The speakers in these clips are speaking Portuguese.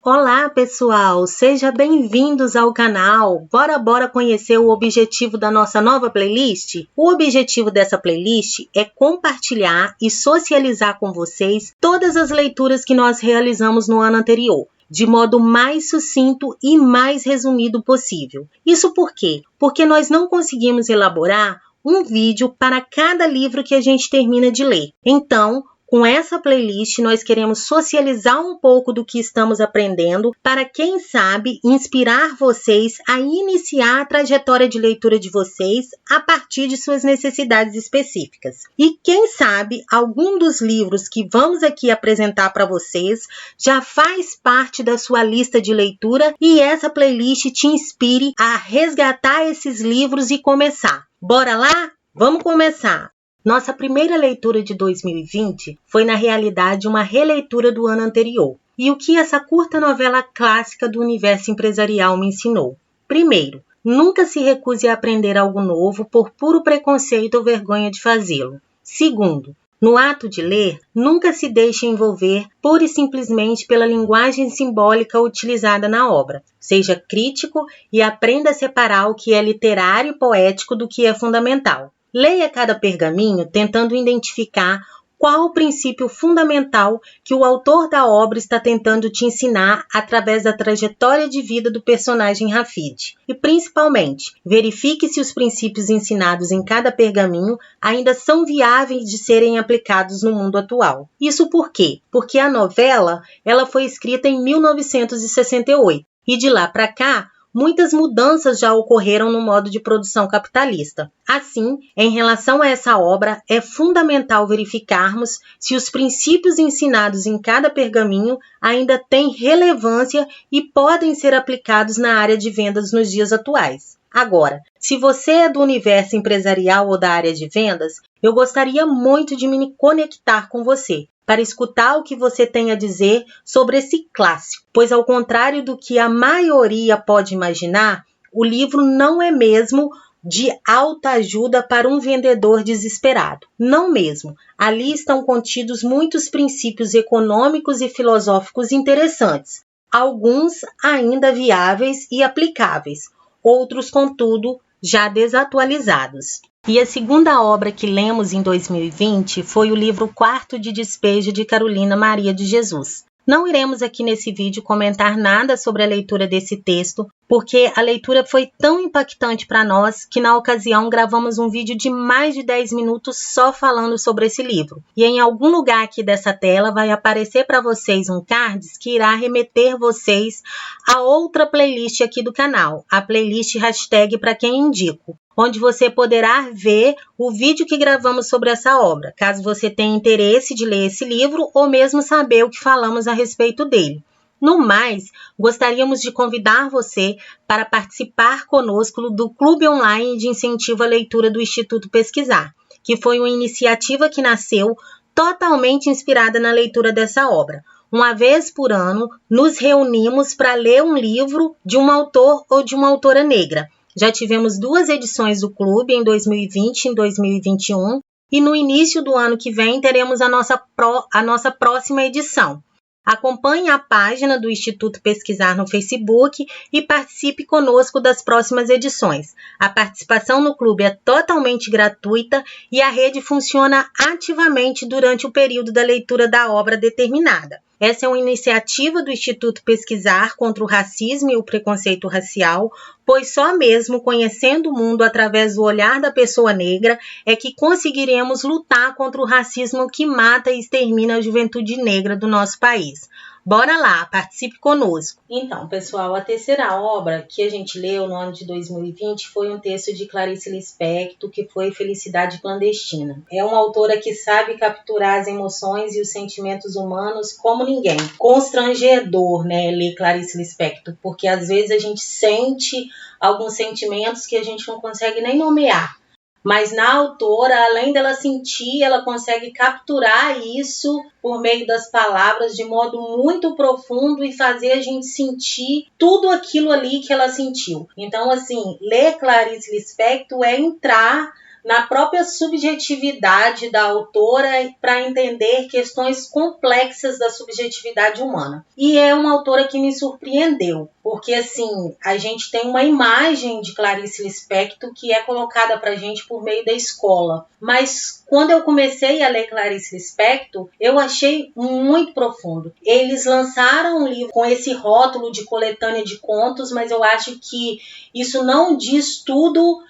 Olá pessoal, sejam bem-vindos ao canal. Bora conhecer o objetivo da nossa nova playlist? O objetivo dessa playlist é compartilhar e socializar com vocês todas as leituras que nós realizamos no ano anterior, de modo mais sucinto e mais resumido possível. Isso por quê? Porque nós não conseguimos elaborar um vídeo para cada livro que a gente termina de ler. Então, com essa playlist, nós queremos socializar um pouco do que estamos aprendendo para, quem sabe, inspirar vocês a iniciar a trajetória de leitura de vocês a partir de suas necessidades específicas. E, quem sabe, algum dos livros que vamos aqui apresentar para vocês já faz parte da sua lista de leitura e essa playlist te inspire a resgatar esses livros e começar. Bora lá? Vamos começar! Nossa primeira leitura de 2020 foi, na realidade, uma releitura do ano anterior. E o que essa curta novela clássica do universo empresarial me ensinou? Primeiro, nunca se recuse a aprender algo novo por puro preconceito ou vergonha de fazê-lo. Segundo, no ato de ler, nunca se deixe envolver pura e simplesmente pela linguagem simbólica utilizada na obra. Seja crítico e aprenda a separar o que é literário e poético do que é fundamental. Leia cada pergaminho tentando identificar qual o princípio fundamental que o autor da obra está tentando te ensinar através da trajetória de vida do personagem Rafid. E, principalmente, verifique se os princípios ensinados em cada pergaminho ainda são viáveis de serem aplicados no mundo atual. Isso por quê? Porque a novela ela foi escrita em 1968 e de lá para cá, muitas mudanças já ocorreram no modo de produção capitalista. Assim, em relação a essa obra, é fundamental verificarmos se os princípios ensinados em cada pergaminho ainda têm relevância e podem ser aplicados na área de vendas nos dias atuais. Agora, se você é do universo empresarial ou da área de vendas, eu gostaria muito de me conectar com você, para escutar o que você tem a dizer sobre esse clássico, pois ao contrário do que a maioria pode imaginar, o livro não é mesmo de alta ajuda para um vendedor desesperado. Não mesmo. Ali estão contidos muitos princípios econômicos e filosóficos interessantes, alguns ainda viáveis e aplicáveis, outros, contudo, já desatualizados. E a segunda obra que lemos em 2020 foi o livro Quarto de Despejo de Carolina Maria de Jesus. Não iremos aqui nesse vídeo comentar nada sobre a leitura desse texto, porque a leitura foi tão impactante para nós que na ocasião gravamos um vídeo de mais de 10 minutos só falando sobre esse livro. E em algum lugar aqui dessa tela vai aparecer para vocês um card que irá remeter vocês a outra playlist aqui do canal, a playlist hashtag para quem indico, onde você poderá ver o vídeo que gravamos sobre essa obra, caso você tenha interesse de ler esse livro ou mesmo saber o que falamos a respeito dele. No mais, gostaríamos de convidar você para participar conosco do Clube Online de Incentivo à Leitura do Instituto Pesquisar, que foi uma iniciativa que nasceu totalmente inspirada na leitura dessa obra. Uma vez por ano, nos reunimos para ler um livro de um autor ou de uma autora negra. Já tivemos 2 edições do clube, em 2020 e em 2021, e no início do ano que vem teremos a nossa próxima edição. Acompanhe a página do Instituto Pesquisar no Facebook e participe conosco das próximas edições. A participação no clube é totalmente gratuita e a rede funciona ativamente durante o período da leitura da obra determinada. Essa é uma iniciativa do Instituto Pesquisar contra o racismo e o preconceito racial, pois só mesmo conhecendo o mundo através do olhar da pessoa negra é que conseguiremos lutar contra o racismo que mata e extermina a juventude negra do nosso país. Bora lá, participe conosco. Então, pessoal, a terceira obra que a gente leu no ano de 2020 foi um texto de Clarice Lispector, que foi Felicidade Clandestina. É uma autora que sabe capturar as emoções e os sentimentos humanos como ninguém. Constrangedor, né, ler Clarice Lispector, porque às vezes a gente sente alguns sentimentos que a gente não consegue nem nomear. Mas na autora, além dela sentir, ela consegue capturar isso por meio das palavras de modo muito profundo e fazer a gente sentir tudo aquilo ali que ela sentiu. Então, assim, ler Clarice Lispector é entrar na própria subjetividade da autora para entender questões complexas da subjetividade humana. E é uma autora que me surpreendeu, porque assim, a gente tem uma imagem de Clarice Lispector que é colocada para a gente por meio da escola. Mas quando eu comecei a ler Clarice Lispector, eu achei muito profundo. Eles lançaram um livro com esse rótulo de coletânea de contos, mas eu acho que isso não diz tudo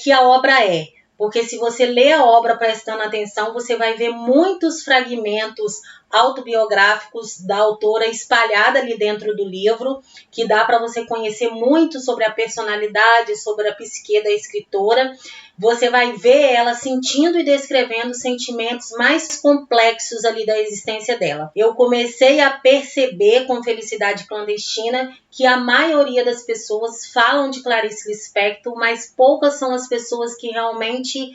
que a obra é. Porque se você lê a obra prestando atenção, você vai ver muitos fragmentos autobiográficos da autora espalhada ali dentro do livro, que dá para você conhecer muito sobre a personalidade, sobre a psique da escritora. Você vai ver ela sentindo e descrevendo sentimentos mais complexos ali da existência dela. Eu comecei a perceber com Felicidade Clandestina que a maioria das pessoas falam de Clarice Lispector, mas poucas são as pessoas que realmente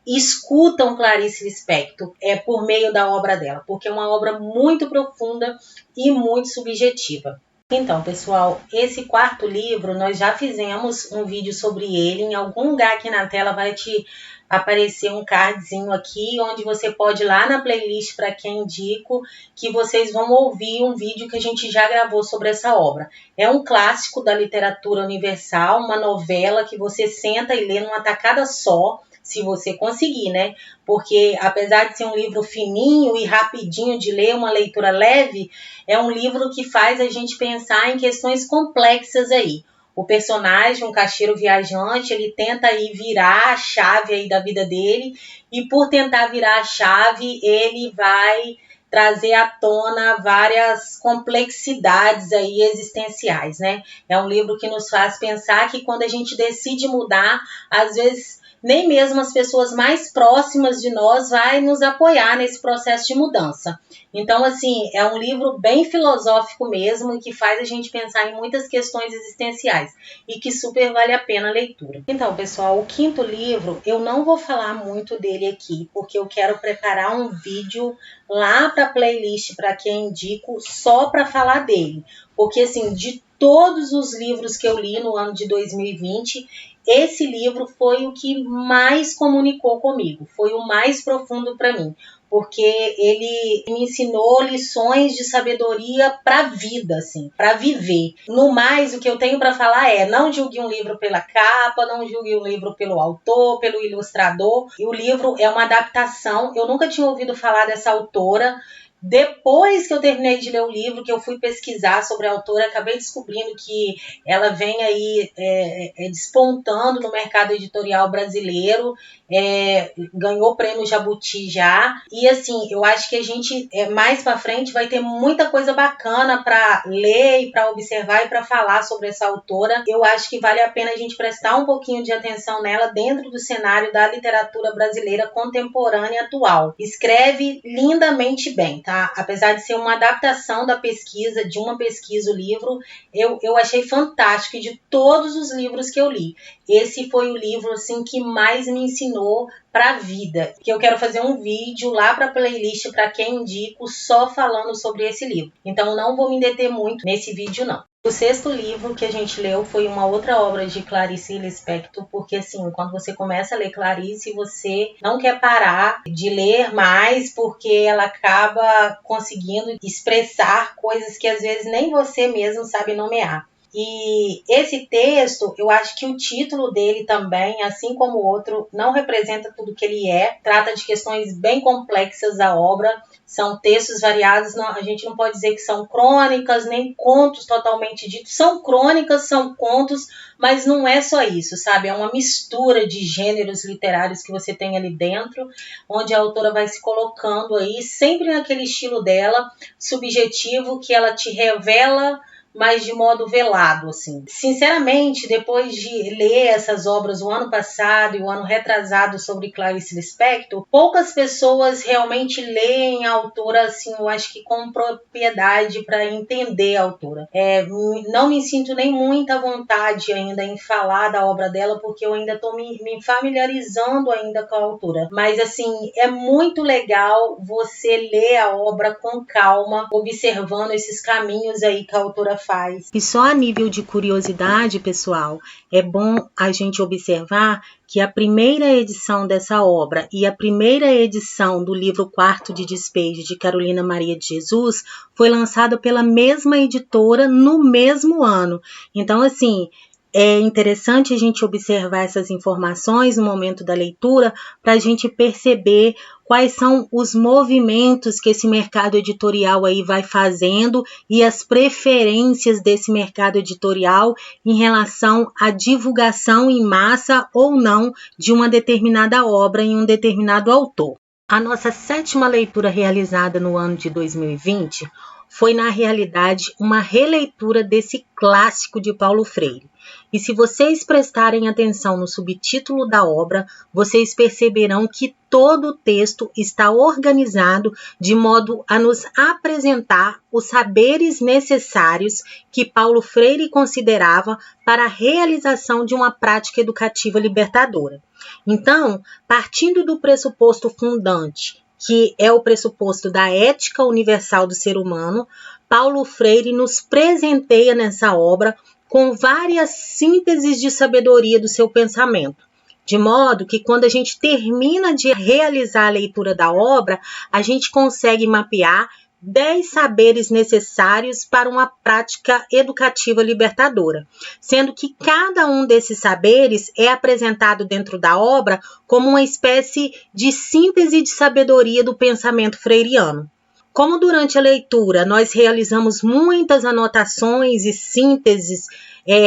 escutam Clarice Lispector por meio da obra dela, porque é uma obra muito profunda e muito subjetiva. Então, pessoal, esse quarto livro, nós já fizemos um vídeo sobre ele. Em algum lugar aqui na tela vai te aparecer um cardzinho aqui, onde você pode ir lá na playlist para quem indico, que vocês vão ouvir um vídeo que a gente já gravou sobre essa obra. É um clássico da literatura universal, uma novela que você senta e lê numa tacada só, se você conseguir, né? Porque apesar de ser um livro fininho e rapidinho de ler, uma leitura leve, é um livro que faz a gente pensar em questões complexas aí. O personagem, um caixeiro viajante, ele tenta aí virar a chave aí da vida dele, e por tentar virar a chave, ele vai trazer à tona várias complexidades aí existenciais, né? É um livro que nos faz pensar que quando a gente decide mudar, às vezes nem mesmo as pessoas mais próximas de nós vai nos apoiar nesse processo de mudança. Então, assim, é um livro bem filosófico mesmo e que faz a gente pensar em muitas questões existenciais e que super vale a pena a leitura. Então, pessoal, o quinto livro, eu não vou falar muito dele aqui, porque eu quero preparar um vídeo lá para a playlist, para quem indico, só para falar dele. Porque, assim, de todos os livros que eu li no ano de 2020, esse livro foi o que mais comunicou comigo, foi o mais profundo para mim, porque ele me ensinou lições de sabedoria para a vida, assim, para viver. No mais, o que eu tenho para falar é: não julgue um livro pela capa, não julgue um livro pelo autor, pelo ilustrador. E o livro é uma adaptação. Eu nunca tinha ouvido falar dessa autora. Depois que eu terminei de ler o livro, que eu fui pesquisar sobre a autora, acabei descobrindo que ela vem aí despontando no mercado editorial brasileiro, ganhou o prêmio Jabuti já, e assim, eu acho que a gente mais para frente vai ter muita coisa bacana para ler e para observar e para falar sobre essa autora. Eu acho que vale a pena a gente prestar um pouquinho de atenção nela dentro do cenário da literatura brasileira contemporânea atual. Escreve lindamente bem, tá? Apesar de ser uma adaptação da pesquisa, de uma pesquisa, o livro, eu achei fantástico. E de todos os livros que eu li, esse foi o livro assim, que mais me ensinou para a vida. Que eu quero fazer um vídeo lá para a playlist, para quem indico, só falando sobre esse livro. Então não vou me deter muito nesse vídeo, não. O sexto livro que a gente leu foi uma outra obra de Clarice Lispector, porque assim, quando você começa a ler Clarice, você não quer parar de ler mais, porque ela acaba conseguindo expressar coisas que às vezes nem você mesmo sabe nomear. E esse texto, eu acho que o título dele também, assim como o outro, não representa tudo que ele é. Trata de questões bem complexas da obra. São textos variados, a gente não pode dizer que são crônicas, nem contos totalmente ditos. São crônicas, são contos, mas não é só isso, sabe? É uma mistura de gêneros literários que você tem ali dentro, onde a autora vai se colocando aí, sempre naquele estilo dela, subjetivo, que ela te revela, mas de modo velado, assim. Sinceramente, depois de ler essas obras o ano passado e o ano retrasado sobre Clarice Lispector, poucas pessoas realmente leem a autora, assim, eu acho que com propriedade para entender a autora. Não me sinto nem muita vontade ainda em falar da obra dela, porque eu ainda estou me familiarizando ainda com a autora. Mas, assim, é muito legal você ler a obra com calma, observando esses caminhos aí que a autora faz. E só a nível de curiosidade, pessoal, é bom a gente observar que a primeira edição dessa obra e a primeira edição do livro Quarto de Despejo de Carolina Maria de Jesus foi lançada pela mesma editora no mesmo ano. Então, assim, é interessante a gente observar essas informações no momento da leitura para a gente perceber quais são os movimentos que esse mercado editorial aí vai fazendo e as preferências desse mercado editorial em relação à divulgação em massa ou não de uma determinada obra em um determinado autor. A nossa 7ª leitura realizada no ano de 2020 foi, na realidade, uma releitura desse clássico de Paulo Freire. E se vocês prestarem atenção no subtítulo da obra, vocês perceberão que todo o texto está organizado de modo a nos apresentar os saberes necessários que Paulo Freire considerava para a realização de uma prática educativa libertadora. Então, partindo do pressuposto fundante, que é o pressuposto da ética universal do ser humano, Paulo Freire nos presenteia nessa obra com várias sínteses de sabedoria do seu pensamento, de modo que quando a gente termina de realizar a leitura da obra, a gente consegue mapear 10 saberes necessários para uma prática educativa libertadora, sendo que cada um desses saberes é apresentado dentro da obra como uma espécie de síntese de sabedoria do pensamento freiriano. Como durante a leitura nós realizamos muitas anotações e sínteses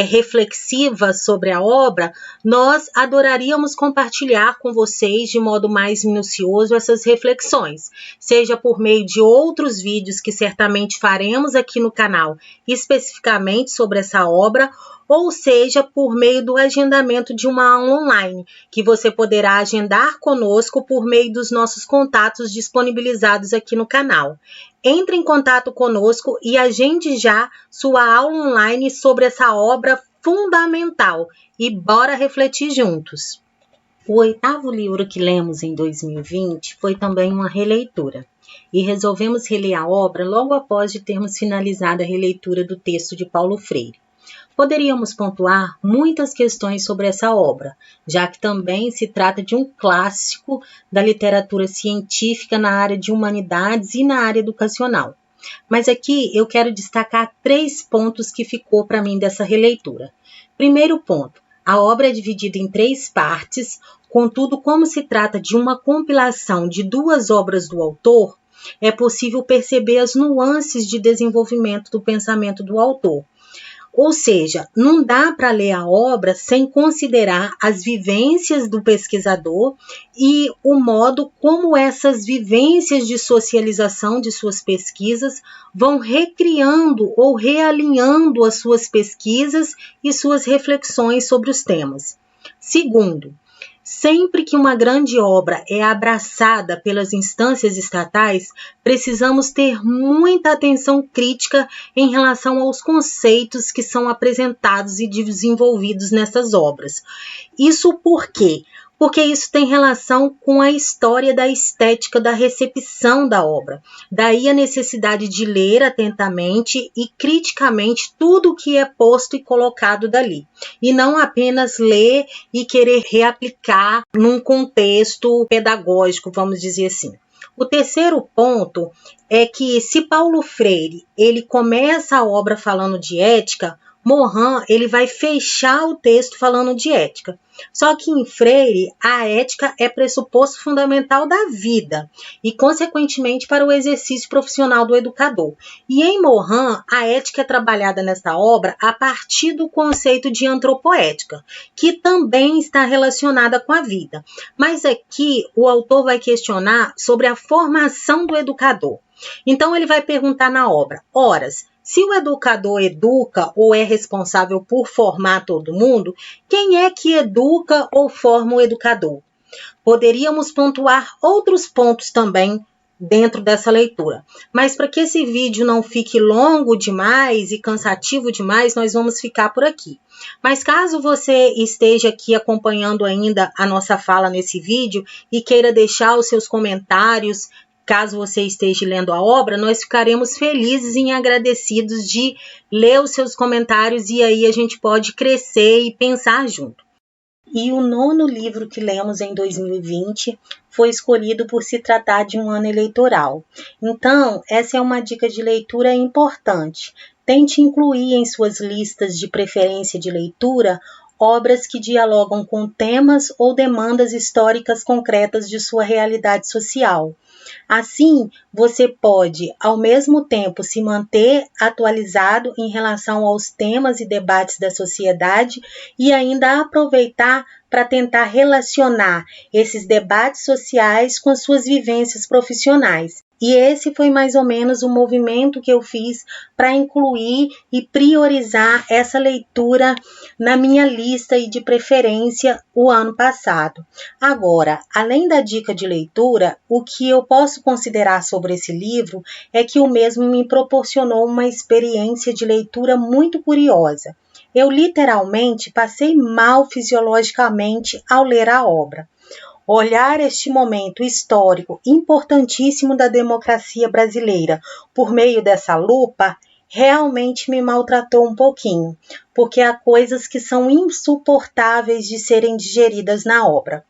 reflexivas sobre a obra, nós adoraríamos compartilhar com vocês de modo mais minucioso essas reflexões, seja por meio de outros vídeos que certamente faremos aqui no canal, especificamente sobre essa obra, ou seja, por meio do agendamento de uma aula online, que você poderá agendar conosco por meio dos nossos contatos disponibilizados aqui no canal. Entre em contato conosco e agende já sua aula online sobre essa obra fundamental e bora refletir juntos. O 8º livro que lemos em 2020 foi também uma releitura e resolvemos reler a obra logo após de termos finalizado a releitura do texto de Paulo Freire. Poderíamos pontuar muitas questões sobre essa obra, já que também se trata de um clássico da literatura científica na área de humanidades e na área educacional. Mas aqui eu quero destacar 3 pontos que ficou para mim dessa releitura. Primeiro ponto, a obra é dividida em 3 partes, contudo, como se trata de uma compilação de 2 obras do autor, é possível perceber as nuances de desenvolvimento do pensamento do autor. Ou seja, não dá para ler a obra sem considerar as vivências do pesquisador e o modo como essas vivências de socialização de suas pesquisas vão recriando ou realinhando as suas pesquisas e suas reflexões sobre os temas. Segundo, sempre que uma grande obra é abraçada pelas instâncias estatais, precisamos ter muita atenção crítica em relação aos conceitos que são apresentados e desenvolvidos nessas obras. Isso por quê? Porque isso tem relação com a história da estética da recepção da obra. Daí a necessidade de ler atentamente e criticamente tudo o que é posto e colocado dali. E não apenas ler e querer reaplicar num contexto pedagógico, vamos dizer assim. O terceiro ponto é que se Paulo Freire ele começa a obra falando de ética, Morin ele vai fechar o texto falando de ética. Só que em Freire, a ética é pressuposto fundamental da vida e, consequentemente, para o exercício profissional do educador. E em Morin, a ética é trabalhada nesta obra a partir do conceito de antropoética, que também está relacionada com a vida. Mas aqui o autor vai questionar sobre a formação do educador. Então ele vai perguntar na obra, horas, se o educador educa ou é responsável por formar todo mundo, quem é que educa ou forma o educador? Poderíamos pontuar outros pontos também dentro dessa leitura. Mas para que esse vídeo não fique longo demais e cansativo demais, nós vamos ficar por aqui. Mas caso você esteja aqui acompanhando ainda a nossa fala nesse vídeo e queira deixar os seus comentários, caso você esteja lendo a obra, nós ficaremos felizes e agradecidos de ler os seus comentários e aí a gente pode crescer e pensar junto. E o 9º livro que lemos em 2020 foi escolhido por se tratar de um ano eleitoral. Então, essa é uma dica de leitura importante. Tente incluir em suas listas de preferência de leitura obras que dialogam com temas ou demandas históricas concretas de sua realidade social. Assim, você pode, ao mesmo tempo, se manter atualizado em relação aos temas e debates da sociedade e ainda aproveitar para tentar relacionar esses debates sociais com suas vivências profissionais. E esse foi mais ou menos o movimento que eu fiz para incluir e priorizar essa leitura na minha lista e de preferência o ano passado. Agora, além da dica de leitura, o que eu posso considerar sobre esse livro é que o mesmo me proporcionou uma experiência de leitura muito curiosa. Eu literalmente passei mal fisiologicamente ao ler a obra. Olhar este momento histórico importantíssimo da democracia brasileira por meio dessa lupa realmente me maltratou um pouquinho, porque há coisas que são insuportáveis de serem digeridas na obra.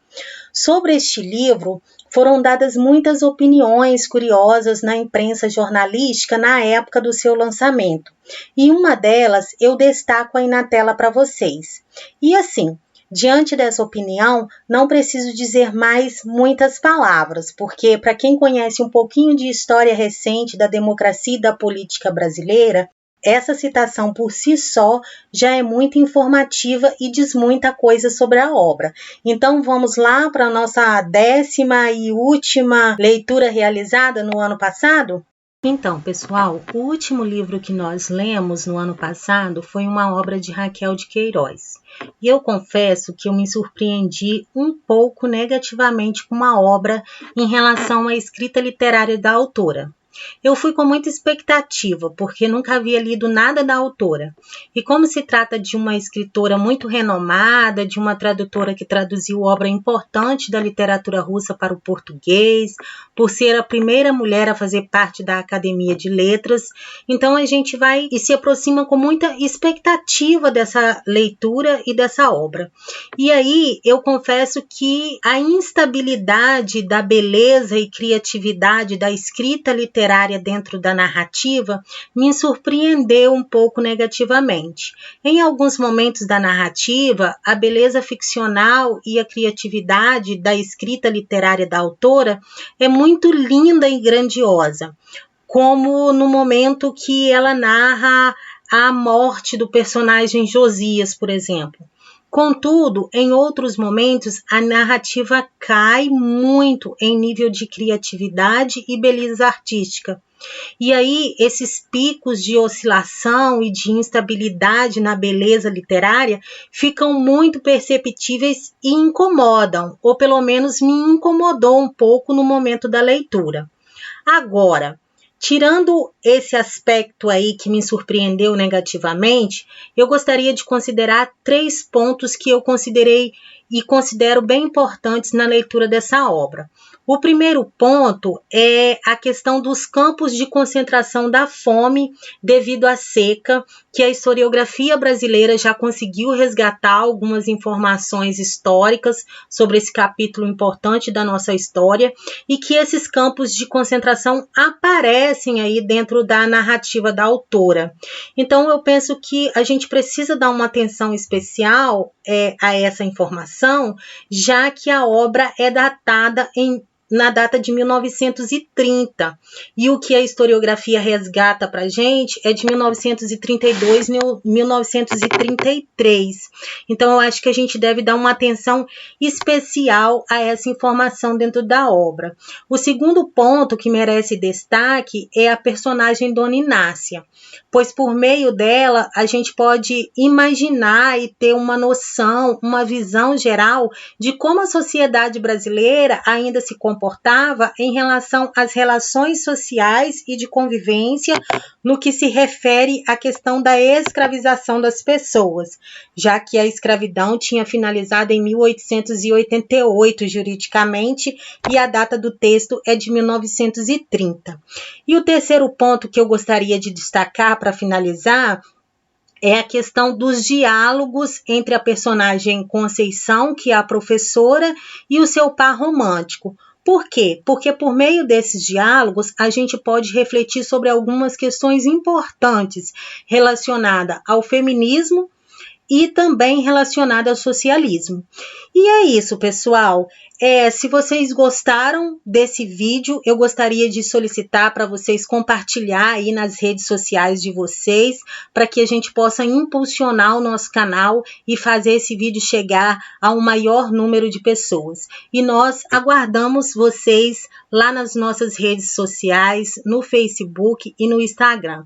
Sobre este livro, foram dadas muitas opiniões curiosas na imprensa jornalística na época do seu lançamento, e uma delas eu destaco aí na tela para vocês. E assim, diante dessa opinião, não preciso dizer mais muitas palavras, porque para quem conhece um pouquinho de história recente da democracia e da política brasileira, essa citação por si só já é muito informativa e diz muita coisa sobre a obra. Então vamos lá para a nossa 10ª e última leitura realizada no ano passado? Então, pessoal, o último livro que nós lemos no ano passado foi uma obra de Raquel de Queiroz. E eu confesso que eu me surpreendi um pouco negativamente com uma obra em relação à escrita literária da autora. Eu fui com muita expectativa, porque nunca havia lido nada da autora. E como se trata de uma escritora muito renomada, de uma tradutora que traduziu obra importante da literatura russa para o português, por ser a primeira mulher a fazer parte da Academia de Letras, então a gente vai e se aproxima com muita expectativa dessa leitura e dessa obra. E aí eu confesso que a instabilidade da beleza e criatividade da escrita literária dentro da narrativa me surpreendeu um pouco negativamente. Em alguns momentos da narrativa, a beleza ficcional e a criatividade da escrita literária da autora é muito linda e grandiosa, como no momento que ela narra a morte do personagem Josias, por exemplo. Contudo, em outros momentos, a narrativa cai muito em nível de criatividade e beleza artística. E aí, esses picos de oscilação e de instabilidade na beleza literária ficam muito perceptíveis e incomodam, ou pelo menos me incomodou um pouco no momento da leitura. Agora, tirando esse aspecto aí que me surpreendeu negativamente, eu gostaria de considerar 3 pontos que eu considerei e considero bem importantes na leitura dessa obra. O primeiro ponto é a questão dos campos de concentração da fome devido à seca, que a historiografia brasileira já conseguiu resgatar algumas informações históricas sobre esse capítulo importante da nossa história e que esses campos de concentração aparecem aí dentro da narrativa da autora. Então, eu penso que a gente precisa dar uma atenção especial a essa informação, já que a obra é datada na data de 1930, e o que a historiografia resgata para a gente é de 1932, 1933. Então, eu acho que a gente deve dar uma atenção especial a essa informação dentro da obra. O segundo ponto que merece destaque é a personagem Dona Inácia. pois por meio dela a gente pode imaginar e ter uma noção, uma visão geral de como a sociedade brasileira ainda se comportava em relação às relações sociais e de convivência no que se refere à questão da escravização das pessoas, já que a escravidão tinha finalizado em 1888 juridicamente e a data do texto é de 1930. E o terceiro ponto que eu gostaria de destacar para finalizar é a questão dos diálogos entre a personagem Conceição, que é a professora, e o seu par romântico. Por quê? Porque por meio desses diálogos a gente pode refletir sobre algumas questões importantes relacionadas ao feminismo e também relacionada ao socialismo. E é isso, pessoal. Se vocês gostaram desse vídeo, eu gostaria de solicitar para vocês compartilhar aí nas redes sociais de vocês, para que a gente possa impulsionar o nosso canal e fazer esse vídeo chegar a um maior número de pessoas. E nós aguardamos vocês lá nas nossas redes sociais, no Facebook e no Instagram.